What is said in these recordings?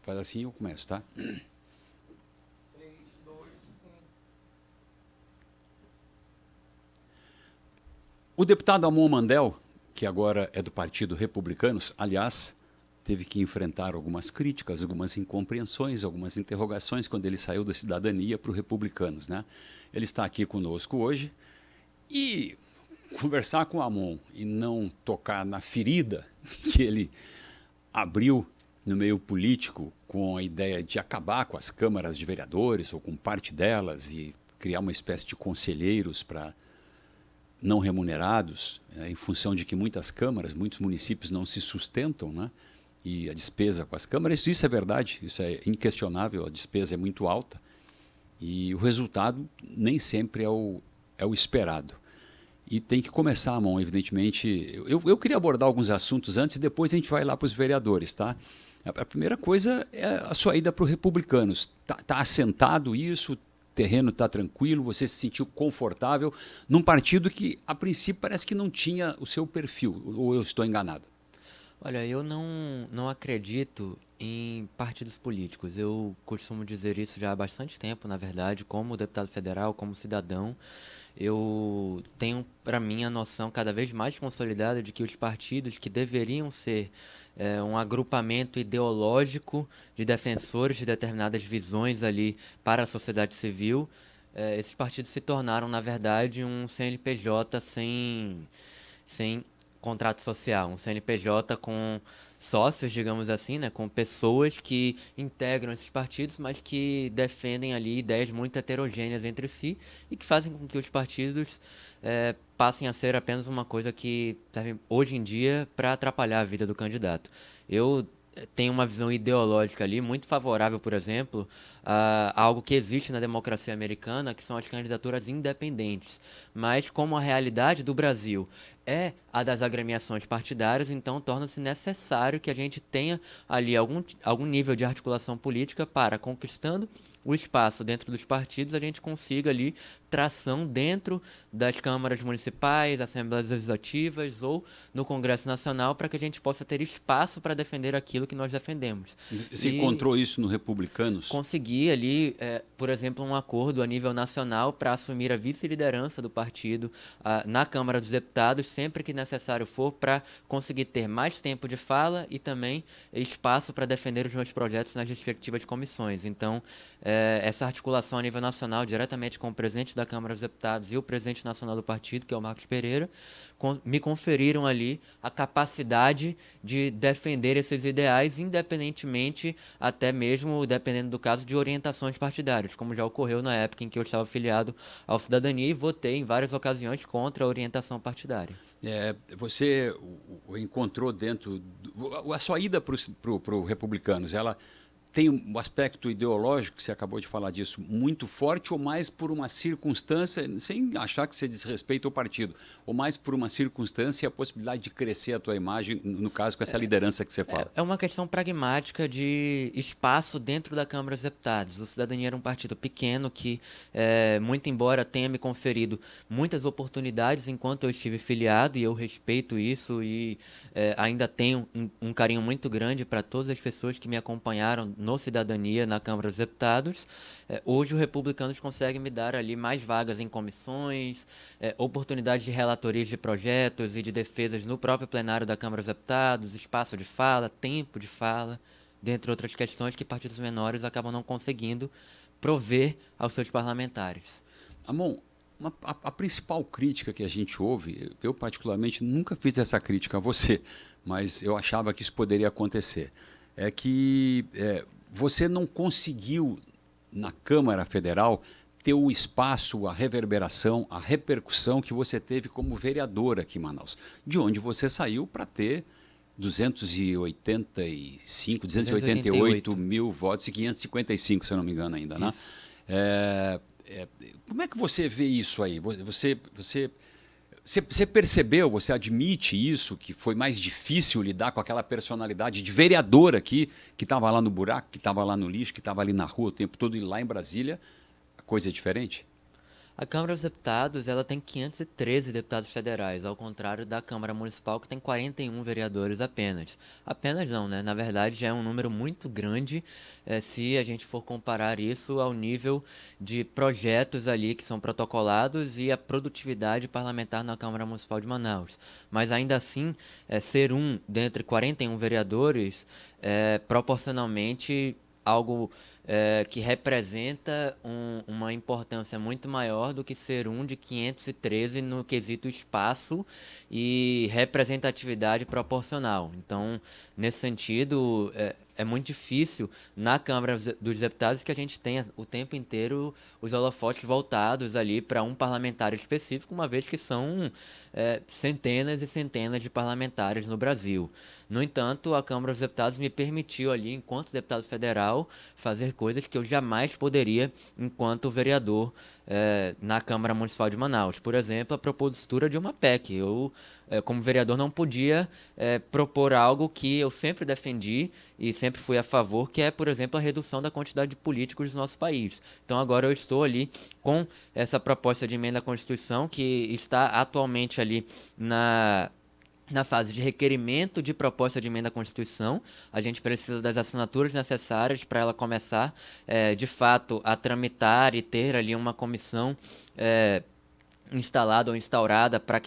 Faz assim e eu começo, tá? 3, 2, 1. O deputado Amon Mandel, que agora é do Partido Republicanos, aliás, teve que enfrentar algumas críticas, algumas incompreensões, algumas interrogações quando ele saiu da Cidadania para o Republicanos, né? Ele está aqui conosco hoje e conversar com o Amon e não tocar na ferida que ele abriu no meio político com a ideia de acabar com as câmaras de vereadores ou com parte delas e criar uma espécie de conselheiros para não remunerados, em função de que muitas câmaras, muitos municípios não se sustentam, né? E a despesa com as câmaras, isso é verdade, isso é inquestionável, a despesa é muito alta e o resultado nem sempre é o esperado. E tem que começar, Amon, evidentemente. Eu queria abordar alguns assuntos antes e depois a gente vai lá para os vereadores, tá? A primeira coisa é a sua ida para o Republicanos. Tá assentado isso? O terreno está tranquilo? Você se sentiu confortável num partido que, a princípio, parece que não tinha o seu perfil? Ou eu estou enganado? Olha, eu não acredito em partidos políticos. Eu costumo dizer isso já há bastante tempo, na verdade, como deputado federal, como cidadão. Eu tenho para mim a noção cada vez mais consolidada de que os partidos que deveriam ser um agrupamento ideológico de defensores de determinadas visões ali para a sociedade civil, esses partidos se tornaram, na verdade, um CNPJ sem contrato social, um CNPJ com sócios, digamos assim, né, com pessoas que integram esses partidos, mas que defendem ali ideias muito heterogêneas entre si e que fazem com que os partidos passem a ser apenas uma coisa que serve hoje em dia para atrapalhar a vida do candidato. Eu tenho uma visão ideológica ali muito favorável, por exemplo, a algo que existe na democracia americana, que são as candidaturas independentes. Mas como a realidade do Brasil é a das agremiações partidárias, então torna-se necessário que a gente tenha ali algum nível de articulação política para, conquistando o espaço dentro dos partidos, a gente consiga ali tração dentro das câmaras municipais, assembleias legislativas ou no Congresso Nacional para que a gente possa ter espaço para defender aquilo que nós defendemos. Você encontrou isso no Republicanos? Consegui ali, por exemplo, um acordo a nível nacional para assumir a vice-liderança do partido na Câmara dos Deputados, sempre que necessário for, para conseguir ter mais tempo de fala e também espaço para defender os meus projetos nas respectivas comissões. Então, essa articulação a nível nacional, diretamente com o presidente da Câmara dos Deputados e o presidente nacional do partido, que é o Marcos Pereira, me conferiram ali a capacidade de defender esses ideais, independentemente, até mesmo, dependendo do caso, de orientações partidárias, como já ocorreu na época em que eu estava afiliado ao Cidadania e votei em várias ocasiões contra a orientação partidária. Você encontrou dentro... A sua ida para o Republicanos, ela tem um aspecto ideológico, que você acabou de falar disso, muito forte, ou mais por uma circunstância, sem achar que você desrespeita o partido, ou mais por uma circunstância e a possibilidade de crescer a tua imagem, no caso, com essa liderança que você fala? É uma questão pragmática de espaço dentro da Câmara dos Deputados. O Cidadania era um partido pequeno que, muito embora tenha me conferido muitas oportunidades enquanto eu estive filiado, e eu respeito isso e ainda tenho um carinho muito grande para todas as pessoas que me acompanharam no Cidadania, na Câmara dos Deputados, hoje o Republicanos consegue me dar ali mais vagas em comissões, oportunidades de relatorias de projetos e de defesas no próprio plenário da Câmara dos Deputados, espaço de fala, tempo de fala, dentre outras questões que partidos menores acabam não conseguindo prover aos seus parlamentares. Amon, a principal crítica que a gente ouve, eu particularmente nunca fiz essa crítica a você, mas eu achava que isso poderia acontecer, é que você não conseguiu, na Câmara Federal, ter o espaço, a reverberação, a repercussão que você teve como vereador aqui em Manaus, de onde você saiu para ter 288 mil votos e 555, se eu não me engano ainda, né? Como é que você vê isso aí? Você percebeu, você admite isso, que foi mais difícil lidar com aquela personalidade de vereador aqui, que estava lá no buraco, que estava lá no lixo, que estava ali na rua o tempo todo, e lá em Brasília a coisa é diferente? A Câmara dos Deputados, ela tem 513 deputados federais, ao contrário da Câmara Municipal, que tem 41 vereadores apenas. Apenas não, né? Na verdade, já é um número muito grande se a gente for comparar isso ao nível de projetos ali que são protocolados e a produtividade parlamentar na Câmara Municipal de Manaus. Mas ainda assim, ser um dentre 41 vereadores é proporcionalmente algo que representa uma importância muito maior do que ser um de 513 no quesito espaço e representatividade proporcional. Então, nesse sentido, é muito difícil na Câmara dos Deputados que a gente tenha o tempo inteiro os holofotes voltados ali para um parlamentar específico, uma vez que são centenas e centenas de parlamentares no Brasil. No entanto, a Câmara dos Deputados me permitiu ali, enquanto deputado federal, fazer coisas que eu jamais poderia enquanto vereador na Câmara Municipal de Manaus. Por exemplo, a propositura de uma PEC. Eu, como vereador, não podia propor algo que eu sempre defendi e sempre fui a favor, que é, por exemplo, a redução da quantidade de políticos do nosso país. Então, agora eu estou ali com essa proposta de emenda à Constituição, que está atualmente ali na fase de requerimento de proposta de emenda à Constituição. A gente precisa das assinaturas necessárias para ela começar, de fato, a tramitar e ter ali uma comissão instalada ou instaurada para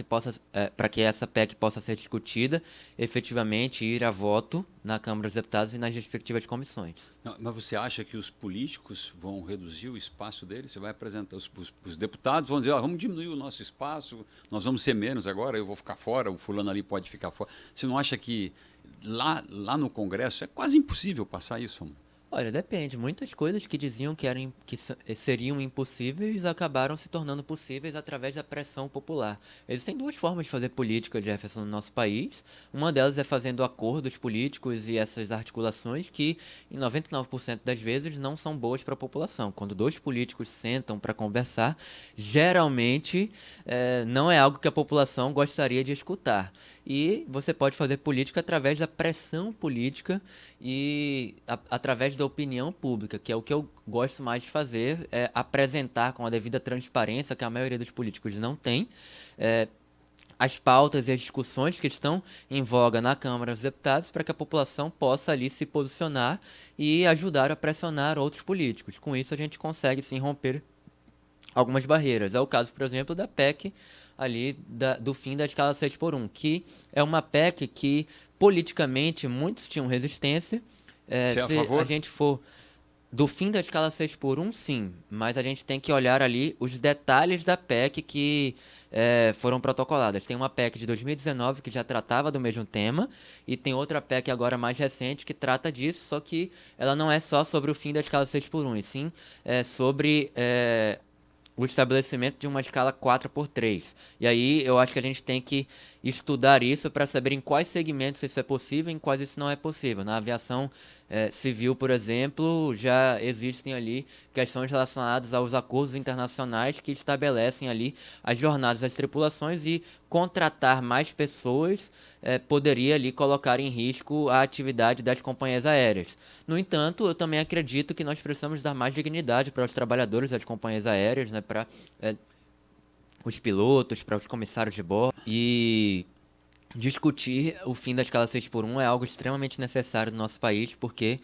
que essa PEC possa ser discutida, efetivamente ir a voto na Câmara dos Deputados e nas respectivas comissões. Não, mas você acha que os políticos vão reduzir o espaço deles? Você vai apresentar, os deputados vão dizer, vamos diminuir o nosso espaço, nós vamos ser menos agora, eu vou ficar fora, o fulano ali pode ficar fora. Você não acha que lá no Congresso é quase impossível passar isso? Olha, depende. Muitas coisas que diziam seriam impossíveis acabaram se tornando possíveis através da pressão popular. Existem duas formas de fazer política, Jefferson, no nosso país. Uma delas é fazendo acordos políticos e essas articulações que, em 99% das vezes, não são boas para a população. Quando dois políticos sentam para conversar, geralmente não é algo que a população gostaria de escutar. E você pode fazer política através da pressão política e através da opinião pública, que é o que eu gosto mais de fazer, apresentar com a devida transparência, que a maioria dos políticos não tem, as pautas e as discussões que estão em voga na Câmara dos Deputados para que a população possa ali se posicionar e ajudar a pressionar outros políticos. Com isso a gente consegue sim romper algumas barreiras. É o caso, por exemplo, da PEC ali do fim da escala 6x1, que é uma PEC que politicamente muitos tinham resistência. Você é a Se favor? a gente for do fim da escala 6x1, sim, mas a gente tem que olhar ali os detalhes da PEC que foram protocoladas. Tem uma PEC de 2019 que já tratava do mesmo tema e tem outra PEC agora mais recente que trata disso, só que ela não é só sobre o fim da escala 6x1, e sim sobre o estabelecimento de uma escala 4x3. E aí eu acho que a gente tem que estudar isso para saber em quais segmentos isso é possível e em quais isso não é possível. Na aviação civil, por exemplo, já existem ali questões relacionadas aos acordos internacionais que estabelecem ali as jornadas das tripulações, e contratar mais pessoas poderia ali colocar em risco a atividade das companhias aéreas. No entanto, eu também acredito que nós precisamos dar mais dignidade para os trabalhadores das companhias aéreas, né, para os pilotos, para os comissários de bordo, e discutir o fim da escala 6x1 é algo extremamente necessário no nosso país, porque,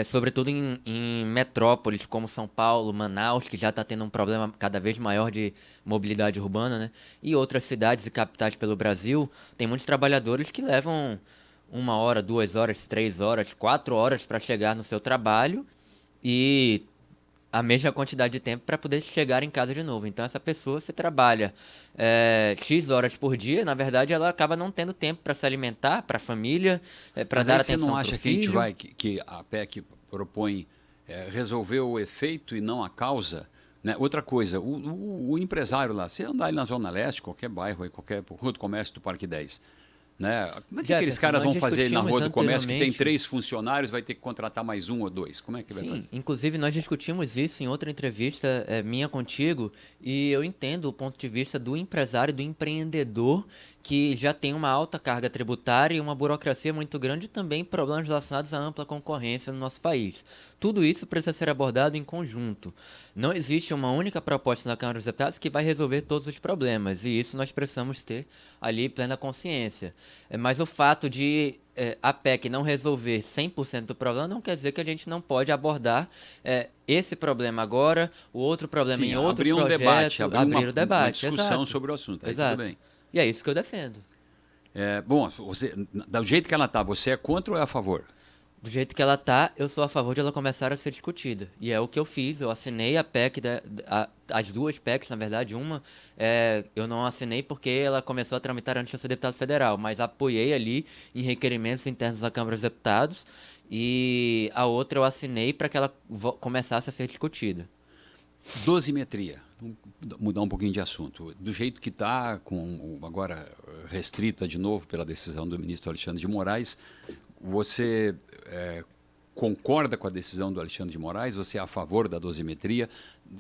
sobretudo em metrópoles como São Paulo, Manaus, que já está tendo um problema cada vez maior de mobilidade urbana, né, e outras cidades e capitais pelo Brasil, tem muitos trabalhadores que levam 1 hora, 2 horas, 3 horas, 4 horas para chegar no seu trabalho e a mesma quantidade de tempo para poder chegar em casa de novo. Então essa pessoa, se trabalha X horas por dia, na verdade ela acaba não tendo tempo para se alimentar, para a família, para dar atenção para o filho. Você não acha que a gente vai, que a PEC propõe resolver o efeito e não a causa? Né? Outra coisa, o empresário lá, se andar ali na Zona Leste, qualquer bairro, qualquer rua do comércio do Parque 10, né? Como é que aqueles caras vão fazer na Rua do Comércio que tem 3 funcionários, vai ter que contratar mais 1 ou 2? Como é que vai fazer? Sim, inclusive nós discutimos isso em outra entrevista minha contigo, e eu entendo o ponto de vista do empresário, do empreendedor, que já tem uma alta carga tributária e uma burocracia muito grande e também problemas relacionados à ampla concorrência no nosso país. Tudo isso precisa ser abordado em conjunto. Não existe uma única proposta na Câmara dos Deputados que vai resolver todos os problemas, e isso nós precisamos ter ali plena consciência. Mas o fato de a PEC não resolver 100% do problema não quer dizer que a gente não pode abordar esse problema agora, o outro problema Sim, em outro abrir um projeto, debate, abrir abrir uma o debate. discussão Exato. sobre o assunto. Aí Exato. tudo bem. E é isso que eu defendo. Bom, você, do jeito que ela está, você é contra ou é a favor? Do jeito que ela tá, eu sou a favor de ela começar a ser discutida. E é o que eu fiz. Eu assinei a PEC, as duas PECs, na verdade. Uma eu não assinei porque ela começou a tramitar antes de eu ser deputado federal, mas apoiei ali em requerimentos internos da Câmara dos Deputados. E a outra eu assinei para que ela começasse a ser discutida. Dosimetria. Vamos mudar um pouquinho de assunto. Do jeito que está, agora restrita de novo pela decisão do ministro Alexandre de Moraes, você concorda com a decisão do Alexandre de Moraes? Você é a favor da dosimetria?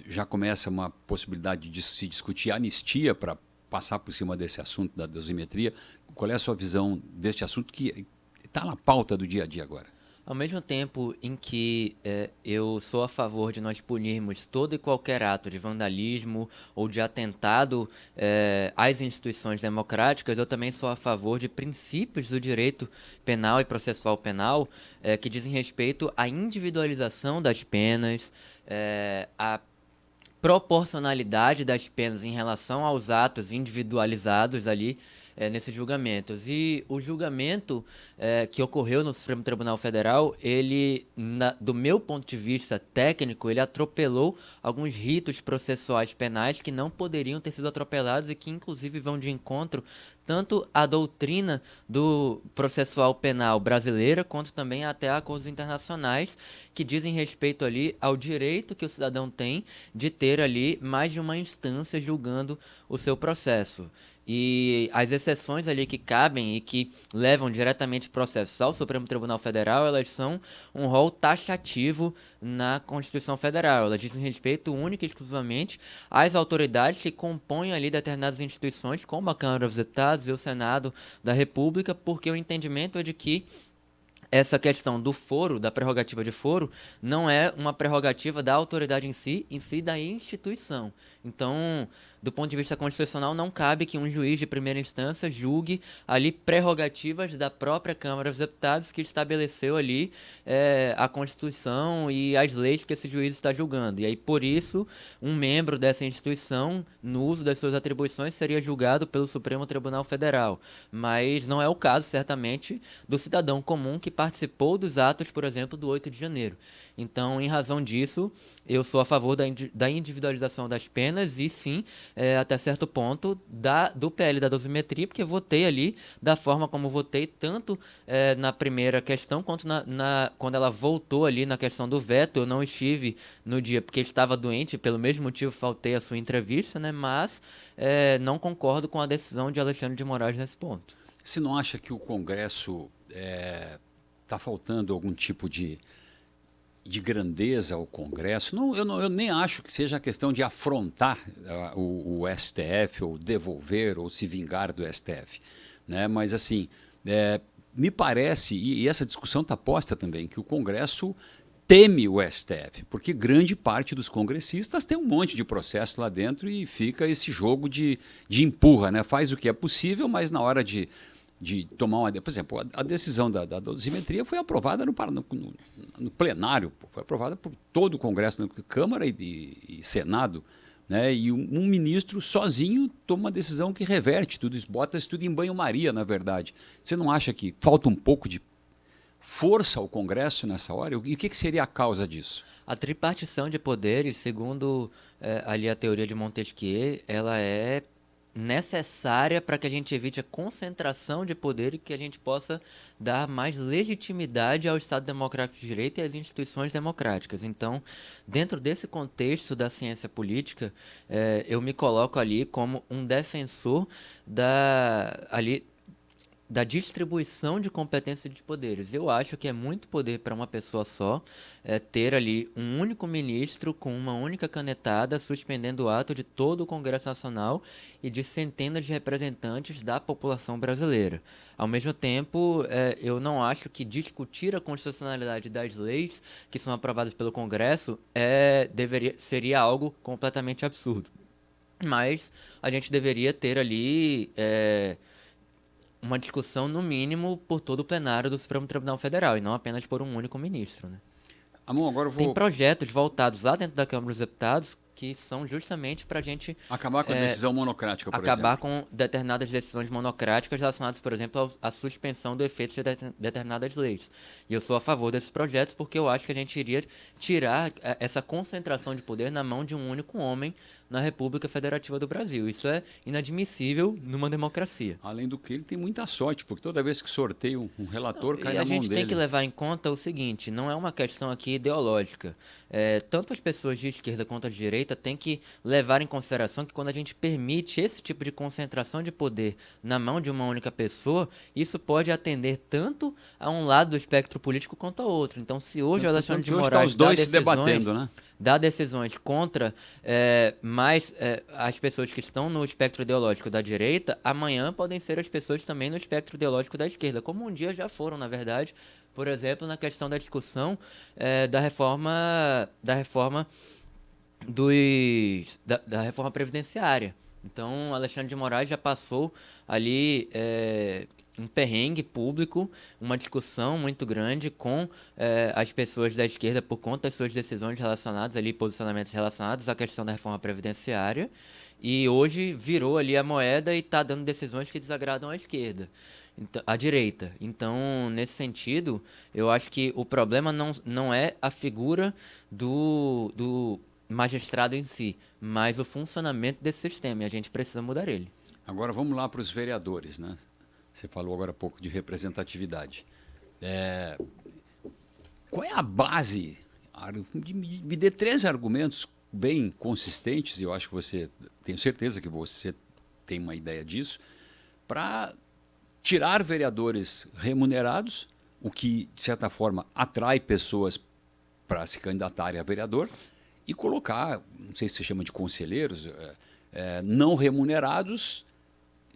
Já começa uma possibilidade de se discutir anistia para passar por cima desse assunto da dosimetria. Qual é a sua visão deste assunto que está na pauta do dia a dia agora? Ao mesmo tempo em que eu sou a favor de nós punirmos todo e qualquer ato de vandalismo ou de atentado às instituições democráticas, eu também sou a favor de princípios do direito penal e processual penal que dizem respeito à individualização das penas, à proporcionalidade das penas em relação aos atos individualizados ali nesses julgamentos. E o julgamento que ocorreu no Supremo Tribunal Federal, ele, do meu ponto de vista técnico, ele atropelou alguns ritos processuais penais que não poderiam ter sido atropelados e que, inclusive, vão de encontro tanto à doutrina do processual penal brasileira, quanto também até a acordos internacionais que dizem respeito ali ao direito que o cidadão tem de ter ali mais de uma instância julgando o seu processo. E as exceções ali que cabem e que levam diretamente processos ao Supremo Tribunal Federal, elas são um rol taxativo na Constituição Federal. Elas dizem respeito única e exclusivamente às autoridades que compõem ali determinadas instituições, como a Câmara dos Deputados e o Senado da República, porque o entendimento é de que essa questão do foro, da prerrogativa de foro, não é uma prerrogativa da autoridade em si da instituição. Então, do ponto de vista constitucional, não cabe que um juiz de primeira instância julgue ali prerrogativas da própria Câmara dos Deputados que estabeleceu ali a Constituição e as leis que esse juiz está julgando. E aí, por isso, um membro dessa instituição, no uso das suas atribuições, seria julgado pelo Supremo Tribunal Federal. Mas não é o caso, certamente, do cidadão comum que participou dos atos, por exemplo, do 8 de janeiro. Então, em razão disso, eu sou a favor da individualização das penas e, sim, até certo ponto, do PL da dosimetria, porque votei ali da forma como votei, tanto na primeira questão, quanto quando ela voltou ali na questão do veto. Eu não estive no dia porque estava doente, pelo mesmo motivo faltei a sua entrevista, né? Mas não concordo com a decisão de Alexandre de Moraes nesse ponto. Você não acha que o Congresso está faltando algum tipo de grandeza ao Congresso? Eu nem acho que seja a questão de afrontar o STF, ou devolver, ou se vingar do STF. Né? Mas, assim, me parece, e essa discussão está posta também, que o Congresso teme o STF, porque grande parte dos congressistas tem um monte de processo lá dentro e fica esse jogo de empurra, né? Faz o que é possível, mas na hora de tomar uma... Por exemplo, a decisão da dosimetria foi aprovada no plenário, foi aprovada por todo o Congresso, Câmara e Senado, né? E um ministro sozinho toma uma decisão que reverte tudo isso, bota isso tudo em banho-maria, na verdade. Você não acha que falta um pouco de força ao Congresso nessa hora? E o que seria a causa disso? A tripartição de poderes, segundo ali a teoria de Montesquieu, ela é necessária para que a gente evite a concentração de poder e que a gente possa dar mais legitimidade ao Estado Democrático de Direito e às instituições democráticas. Então, dentro desse contexto da ciência política, eu me coloco ali como um defensor da distribuição de competência de poderes. Eu acho que é muito poder para uma pessoa só ter ali um único ministro com uma única canetada suspendendo o ato de todo o Congresso Nacional e de centenas de representantes da população brasileira. Ao mesmo tempo, eu não acho que discutir a constitucionalidade das leis que são aprovadas pelo Congresso seria algo completamente absurdo. Mas a gente deveria ter ali uma discussão, no mínimo, por todo o plenário do Supremo Tribunal Federal, e não apenas por um único ministro, né? Amon, agora eu Tem vou projetos voltados lá dentro da Câmara dos Deputados que são justamente para a gente acabar com a decisão monocrática, por acabar exemplo. com determinadas decisões monocráticas relacionadas, por exemplo, à suspensão do efeito de determinadas leis. E eu sou a favor desses projetos porque eu acho que a gente iria tirar essa concentração de poder na mão de um único homem na República Federativa do Brasil. Isso é inadmissível numa democracia. Além do que, ele tem muita sorte, porque toda vez que sorteia um relator, cai E na a mão gente tem que dele. levar em conta o seguinte, não é uma questão aqui ideológica. Tanto as pessoas de esquerda quanto as de direita têm que levar em consideração que quando a gente permite esse tipo de concentração de poder na mão de uma única pessoa, isso pode atender tanto a um lado do espectro político quanto ao outro. Então, se hoje o Alexandre de Hoje está Moraes os dois se debatendo, né? dá decisões contra mais as pessoas que estão no espectro ideológico da direita, amanhã podem ser as pessoas também no espectro ideológico da esquerda, como um dia já foram, na verdade, por exemplo, na questão da discussão da reforma da reforma previdenciária. Então, Alexandre de Moraes já passou ali um perrengue público, uma discussão muito grande com as pessoas da esquerda por conta das suas decisões relacionadas ali, posicionamentos relacionados à questão da reforma previdenciária, e hoje virou ali a moeda e está dando decisões que desagradam a esquerda, a direita. Então, nesse sentido, eu acho que o problema não é a figura do magistrado em si, mas o funcionamento desse sistema, e a gente precisa mudar ele. Agora vamos lá para os vereadores, né? Você falou agora há pouco de representatividade. Qual é a base? Me dê 3 argumentos bem consistentes, e eu acho que tenho certeza que você tem uma ideia disso, para tirar vereadores remunerados, o que, de certa forma, atrai pessoas para se candidatarem a vereador, e colocar, não sei se se chama de conselheiros, não remunerados.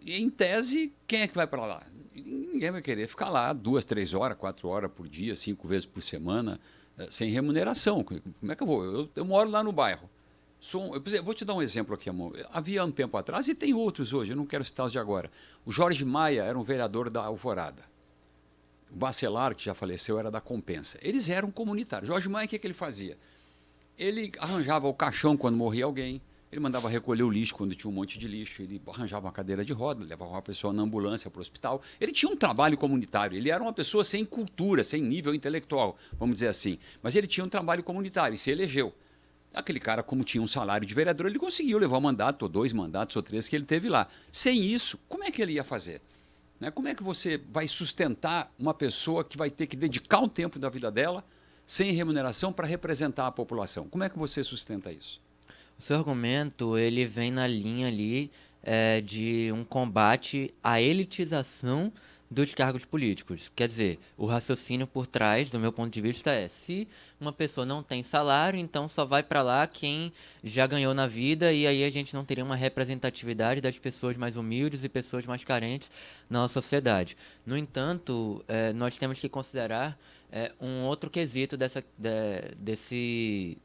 E, em tese, quem é que vai para lá? Ninguém vai querer ficar lá 2, 3 horas, 4 horas por dia, 5 vezes por semana, sem remuneração. Como é que eu vou? Eu moro lá no bairro. Eu vou te dar um exemplo aqui, amor. Havia um tempo atrás, e tem outros hoje, eu não quero citar os de agora. O Jorge Maia era um vereador da Alvorada. O Bacelar, que já faleceu, era da Compensa. Eles eram comunitários. Jorge Maia, o que ele fazia? Ele arranjava o caixão quando morria alguém. Ele mandava recolher o lixo quando tinha um monte de lixo, ele arranjava uma cadeira de roda, levava uma pessoa na ambulância para o hospital. Ele tinha um trabalho comunitário, ele era uma pessoa sem cultura, sem nível intelectual, vamos dizer assim. Mas ele tinha um trabalho comunitário e se elegeu. Aquele cara, como tinha um salário de vereador, ele conseguiu levar um mandato, ou 2 mandatos, ou 3 que ele teve lá. Sem isso, como é que ele ia fazer? Como é que você vai sustentar uma pessoa que vai ter que dedicar um tempo da vida dela sem remuneração para representar a população? Como é que você sustenta isso? O seu argumento, ele vem na linha ali de um combate à elitização dos cargos políticos. Quer dizer, o raciocínio por trás, do meu ponto de vista, se uma pessoa não tem salário, então só vai para lá quem já ganhou na vida, e aí a gente não teria uma representatividade das pessoas mais humildes e pessoas mais carentes na nossa sociedade. No entanto, nós temos que considerar um outro quesito desse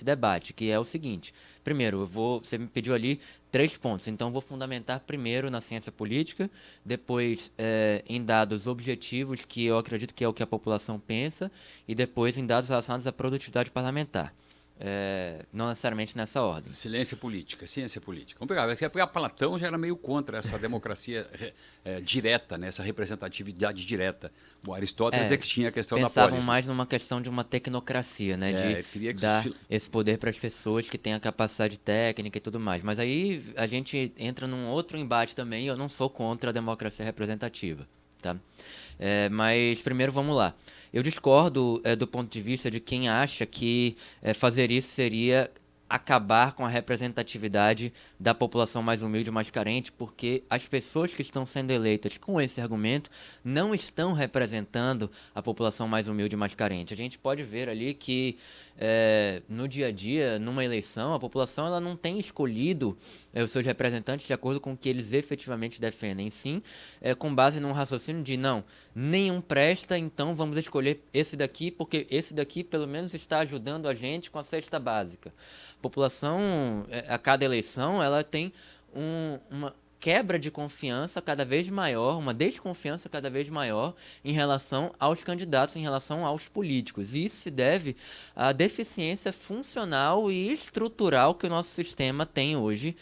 debate, que é o seguinte. Primeiro, você me pediu ali 3 pontos, então eu vou fundamentar primeiro na ciência política, depois em dados objetivos, que eu acredito que é o que a população pensa, e depois em dados relacionados à produtividade parlamentar. Não necessariamente nessa ordem. Ciência política. Vamos pegar Platão, já era meio contra essa democracia direta, né? Essa representatividade direta. O Aristóteles é que tinha a questão da polis. Pensavam mais numa questão de uma tecnocracia, né? De dar esse poder para as pessoas que têm a capacidade técnica e tudo mais. Mas aí a gente entra num outro embate também, e eu não sou contra a democracia representativa, tá? Mas primeiro vamos lá. Eu discordo do ponto de vista de quem acha que fazer isso seria acabar com a representatividade da população mais humilde e mais carente, porque as pessoas que estão sendo eleitas com esse argumento não estão representando a população mais humilde e mais carente. A gente pode ver ali que no dia a dia, numa eleição, a população ela não tem escolhido os seus representantes de acordo com o que eles efetivamente defendem, sim, com base num raciocínio de não, nenhum presta, então vamos escolher esse daqui, porque esse daqui pelo menos está ajudando a gente com a cesta básica. A população, a cada eleição, ela tem uma quebra de confiança cada vez maior, uma desconfiança cada vez maior em relação aos candidatos, em relação aos políticos. E isso se deve à deficiência funcional e estrutural que o nosso sistema tem hoje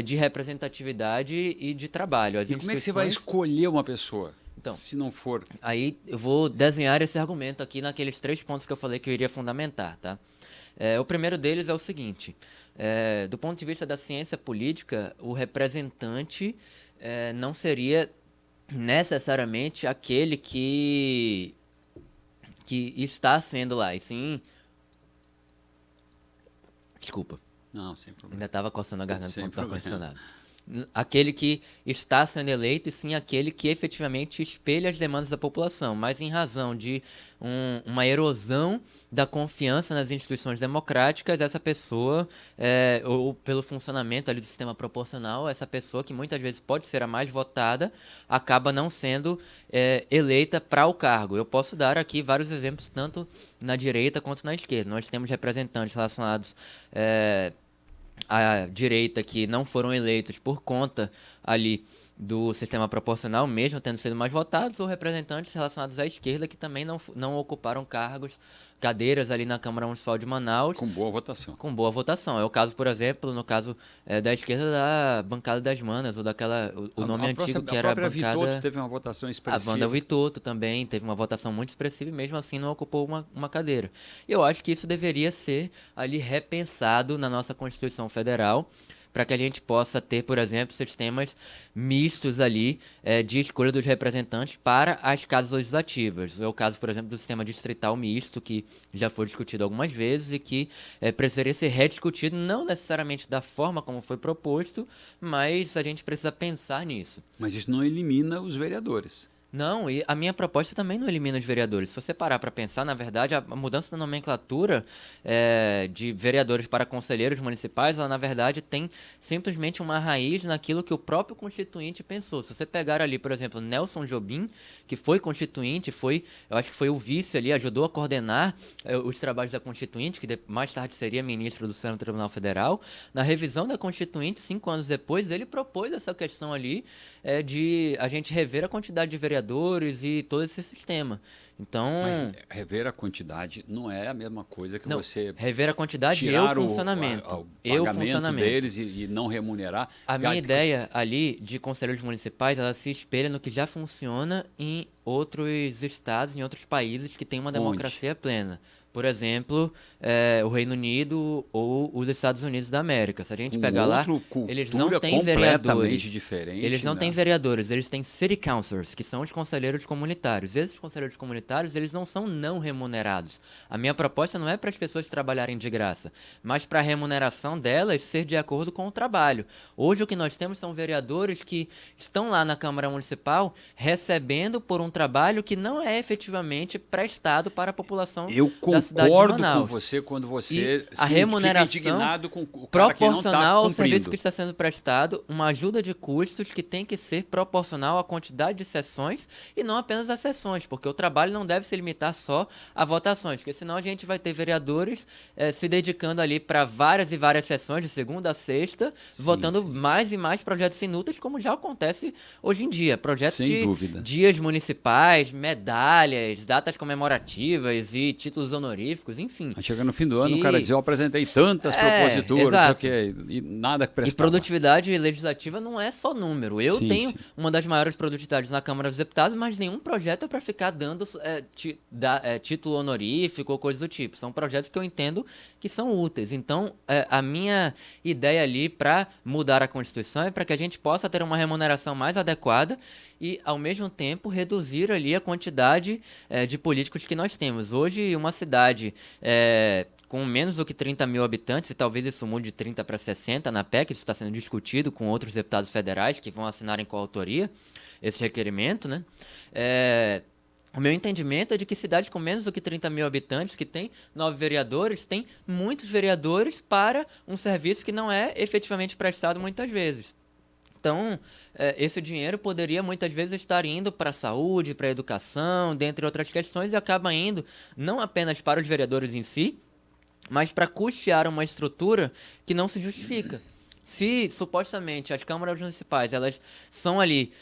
de representatividade e de trabalho. E como é que você vai escolher uma pessoa? Então, se não for... Aí eu vou desenhar esse argumento aqui naqueles 3 pontos que eu falei que eu iria fundamentar, tá? O primeiro deles é o seguinte, do ponto de vista da ciência política, o representante não seria necessariamente aquele que está sendo lá, e sim... Desculpa. Não, sem problema. Ainda estava coçando a garganta Sem quando estava problema. condicionado. Aquele que está sendo eleito e sim aquele que efetivamente espelha as demandas da população, mas em razão de uma erosão da confiança nas instituições democráticas, essa pessoa, ou pelo funcionamento ali do sistema proporcional, essa pessoa que muitas vezes pode ser a mais votada, acaba não sendo eleita para o cargo. Eu posso dar aqui vários exemplos, tanto na direita quanto na esquerda. Nós temos representantes relacionados à direita que não foram eleitos por conta ali do sistema proporcional, mesmo tendo sido mais votados, ou representantes relacionados à esquerda que também não ocuparam cadeiras ali na Câmara Municipal de Manaus. Com boa votação. Com boa votação. É o caso, por exemplo, no caso da esquerda da bancada das Manas, ou daquela, o nome antigo que era a bancada... A Vitoto teve uma votação expressiva. A banda Vitoto também teve uma votação muito expressiva e mesmo assim não ocupou uma cadeira. E eu acho que isso deveria ser ali repensado na nossa Constituição Federal, para que a gente possa ter, por exemplo, sistemas mistos ali de escolha dos representantes para as casas legislativas. É o caso, por exemplo, do sistema distrital misto, que já foi discutido algumas vezes e que precisaria ser rediscutido, não necessariamente da forma como foi proposto, mas a gente precisa pensar nisso. Mas isso não elimina os vereadores. Não, e a minha proposta também não elimina os vereadores. Se você parar para pensar, na verdade, a mudança da nomenclatura de vereadores para conselheiros municipais, ela na verdade tem simplesmente uma raiz naquilo que o próprio constituinte pensou. Se você pegar ali, por exemplo, Nelson Jobim, que foi constituinte, eu acho que foi o vice ali, ajudou a coordenar os trabalhos da constituinte, que mais tarde seria ministro do Supremo Tribunal Federal, na revisão da constituinte, 5 anos depois, ele propôs essa questão ali de a gente rever a quantidade de vereadores e todo esse sistema. Então, mas rever a quantidade não é a mesma coisa que você rever a quantidade e o funcionamento. O pagamento deles e não remunerar. A minha ideia ali de conselheiros municipais, ela se espelha no que já funciona em outros estados, em outros países que têm uma democracia plena. Por exemplo, o Reino Unido ou os Estados Unidos da América. Se a gente pegar lá, eles não têm vereadores. Diferente, eles não têm vereadores, eles têm city councilors, que são os conselheiros comunitários. Esses conselheiros comunitários, eles não são não remunerados. A minha proposta não é para as pessoas trabalharem de graça, mas para a remuneração delas ser de acordo com o trabalho. Hoje o que nós temos são vereadores que estão lá na Câmara Municipal recebendo por um trabalho que não é efetivamente prestado para a população da cidade de Manaus. Concordo com você quando você a remuneração fica indignado com o cara que não está proporcional ao cumprindo. serviço que está sendo prestado, uma ajuda de custos que tem que ser proporcional à quantidade de sessões e não apenas às sessões, porque o trabalho não deve se limitar só a votações, porque senão a gente vai ter vereadores se dedicando ali para várias e várias sessões de segunda a sexta, votando mais e mais projetos inúteis, como já acontece hoje em dia. Projetos dias municipais, medalhas, datas comemorativas e títulos honoríficos, enfim. Chega no fim do ano, o cara diz, eu apresentei tantas proposituras, e nada que prestava. E produtividade legislativa não é só número. Eu tenho uma das maiores produtividades na Câmara dos Deputados, mas nenhum projeto é para ficar dando título honorífico ou coisa do tipo. São projetos que eu entendo que são úteis. Então, a minha ideia ali para mudar a Constituição é para que a gente possa ter uma remuneração mais adequada e, ao mesmo tempo, reduzir ali a quantidade de políticos que nós temos. Hoje, uma cidade com menos do que 30 mil habitantes, e talvez isso mude de 30 para 60 na PEC, isso está sendo discutido com outros deputados federais que vão assinar em coautoria esse requerimento, né? O meu entendimento é de que cidades com menos do que 30 mil habitantes, que tem 9 vereadores, tem muitos vereadores para um serviço que não é efetivamente prestado muitas vezes. Então, esse dinheiro poderia muitas vezes estar indo para a saúde, para a educação, dentre outras questões, e acaba indo não apenas para os vereadores em si, mas para custear uma estrutura que não se justifica. Se supostamente as câmaras municipais elas são ali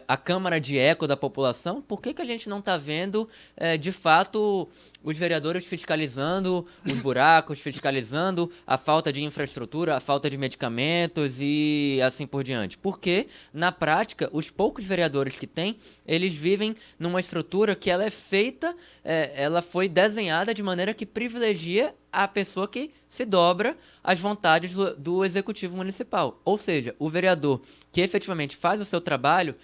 a câmara de eco da população, por que a gente não está vendo de fato os vereadores fiscalizando os buracos, fiscalizando a falta de infraestrutura, a falta de medicamentos e assim por diante? Porque na prática os poucos vereadores que tem, eles vivem numa estrutura que ela é feita, ela foi desenhada de maneira que privilegia a pessoa que se dobra às vontades do executivo municipal. Ou seja, o vereador que efetivamente faz o seu trabalho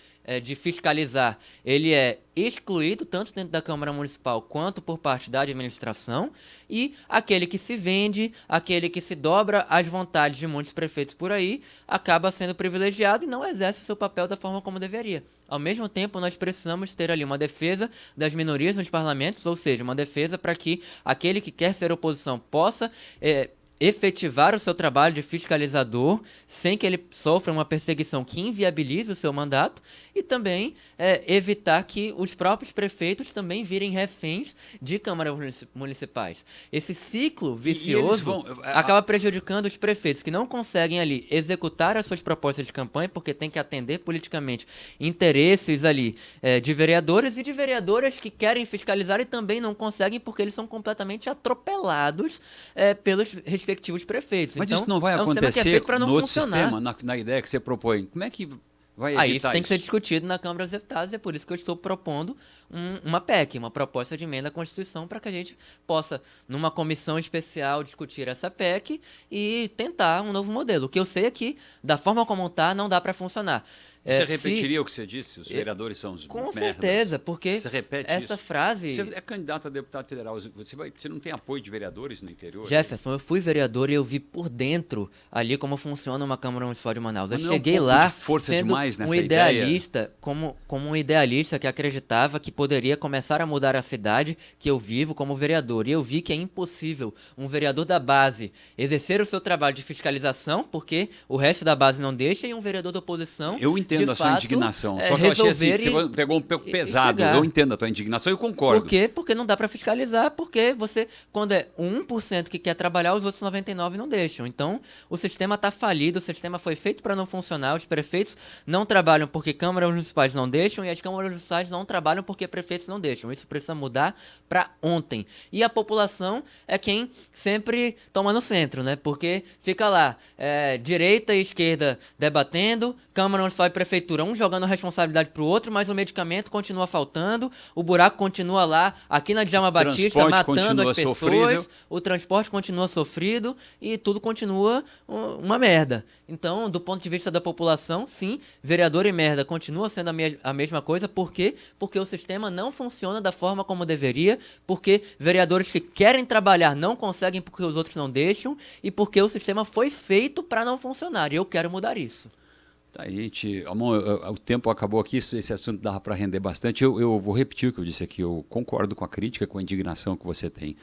de fiscalizar, ele é excluído tanto dentro da Câmara Municipal quanto por parte da administração, e aquele que se vende, aquele que se dobra às vontades de muitos prefeitos por aí, acaba sendo privilegiado e não exerce o seu papel da forma como deveria. Ao mesmo tempo, nós precisamos ter ali uma defesa das minorias nos parlamentos, ou seja, uma defesa para que aquele que quer ser oposição possa efetivar o seu trabalho de fiscalizador sem que ele sofra uma perseguição que inviabilize o seu mandato, e também evitar que os próprios prefeitos também virem reféns de câmaras municipais. Esse ciclo vicioso acaba prejudicando os prefeitos que não conseguem ali executar as suas propostas de campanha porque tem que atender politicamente interesses ali de vereadores e de vereadoras que querem fiscalizar e também não conseguem porque eles são completamente atropelados pelos respectivos prefeitos. Mas então, isso não vai é um acontecer sistema que é feito para não no outro funcionar. sistema, na ideia que você propõe. Como é que vai evitar isso tem que ser discutido na Câmara dos Deputados, e é por isso que eu estou propondo uma PEC, uma proposta de emenda à Constituição, para que a gente possa, numa comissão especial, discutir essa PEC e tentar um novo modelo. O que eu sei é que, da forma como está, não dá para funcionar. Você repetiria o que você disse? Os vereadores são os Com merdas. certeza, porque você repete essa isso. frase... Você é candidato a deputado federal, você não tem apoio de vereadores no interior? Jefferson, eu fui vereador e eu vi por dentro ali como funciona uma Câmara Municipal de Manaus. Mas eu não é um cheguei pouco lá de força sendo demais nessa um idealista, como um idealista que acreditava que poderia começar a mudar a cidade que eu vivo como vereador. E eu vi que é impossível um vereador da base exercer o seu trabalho de fiscalização, porque o resto da base não deixa, e um vereador da oposição... Eu entendo a sua indignação. Só que eu achei assim, você pegou um pouco pesado. Eu entendo a tua indignação e eu concordo. Por quê? Porque não dá para fiscalizar, porque você, quando é 1% que quer trabalhar, os outros 99% não deixam. Então, o sistema está falido, o sistema foi feito para não funcionar, os prefeitos não trabalham porque câmaras municipais não deixam, e as câmaras municipais não trabalham porque prefeitos não deixam. Isso precisa mudar para ontem. E a população é quem sempre toma no centro, né? Porque fica lá, direita e esquerda debatendo, Câmara Municipal e Prefeitura, um jogando a responsabilidade pro outro, mas o medicamento continua faltando, o buraco continua lá, aqui na Djalma Batista, matando as pessoas, sofrível. O transporte continua sofrido e tudo continua uma merda. Então, do ponto de vista da população, sim, vereador e merda continua sendo a mesma coisa. Por quê? Porque o sistema não funciona da forma como deveria, porque vereadores que querem trabalhar não conseguem porque os outros não deixam, e porque o sistema foi feito para não funcionar, e eu quero mudar isso. Tá, gente, o tempo acabou aqui, esse assunto dava para render bastante. Eu vou repetir o que eu disse aqui, eu concordo com a crítica, com a indignação que você tem.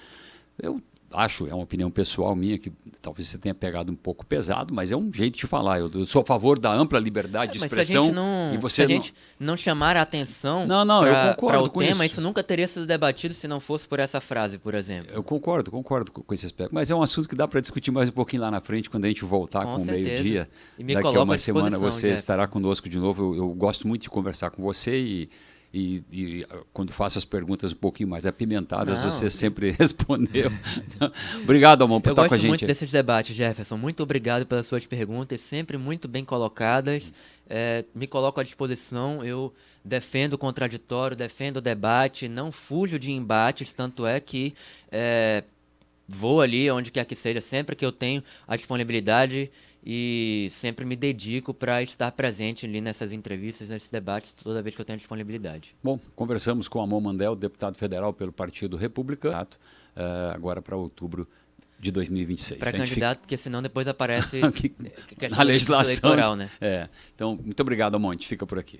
Eu acho, é uma opinião pessoal minha, que talvez você tenha pegado um pouco pesado, mas é um jeito de falar. Eu sou a favor da ampla liberdade de expressão. Se a gente não chamar a atenção para o tema, isso nunca teria sido debatido se não fosse por essa frase, por exemplo. Eu concordo com esse aspecto. Mas é um assunto que dá para discutir mais um pouquinho lá na frente, quando a gente voltar com o meio-dia. Daqui a uma semana você estará conosco de novo. Eu gosto muito de conversar com você e quando faço as perguntas um pouquinho mais apimentadas, você sempre respondeu. Obrigado, Amon, por estar com a gente. Eu gosto muito desses debates, Jefferson. Muito obrigado pelas suas perguntas, sempre muito bem colocadas. Me coloco à disposição, eu defendo o contraditório, defendo o debate, não fujo de embates, tanto é que vou ali, onde quer que seja, sempre que eu tenho a disponibilidade, e sempre me dedico para estar presente ali nessas entrevistas, nesses debates, toda vez que eu tenho disponibilidade. Bom, conversamos com Amon Mandel, deputado federal pelo Partido Republicano, agora para outubro de 2026. Para A gente candidato, porque senão depois aparece fica- questão na de legislação eleitoral, né? Então, muito obrigado, Monte. Fica por aqui.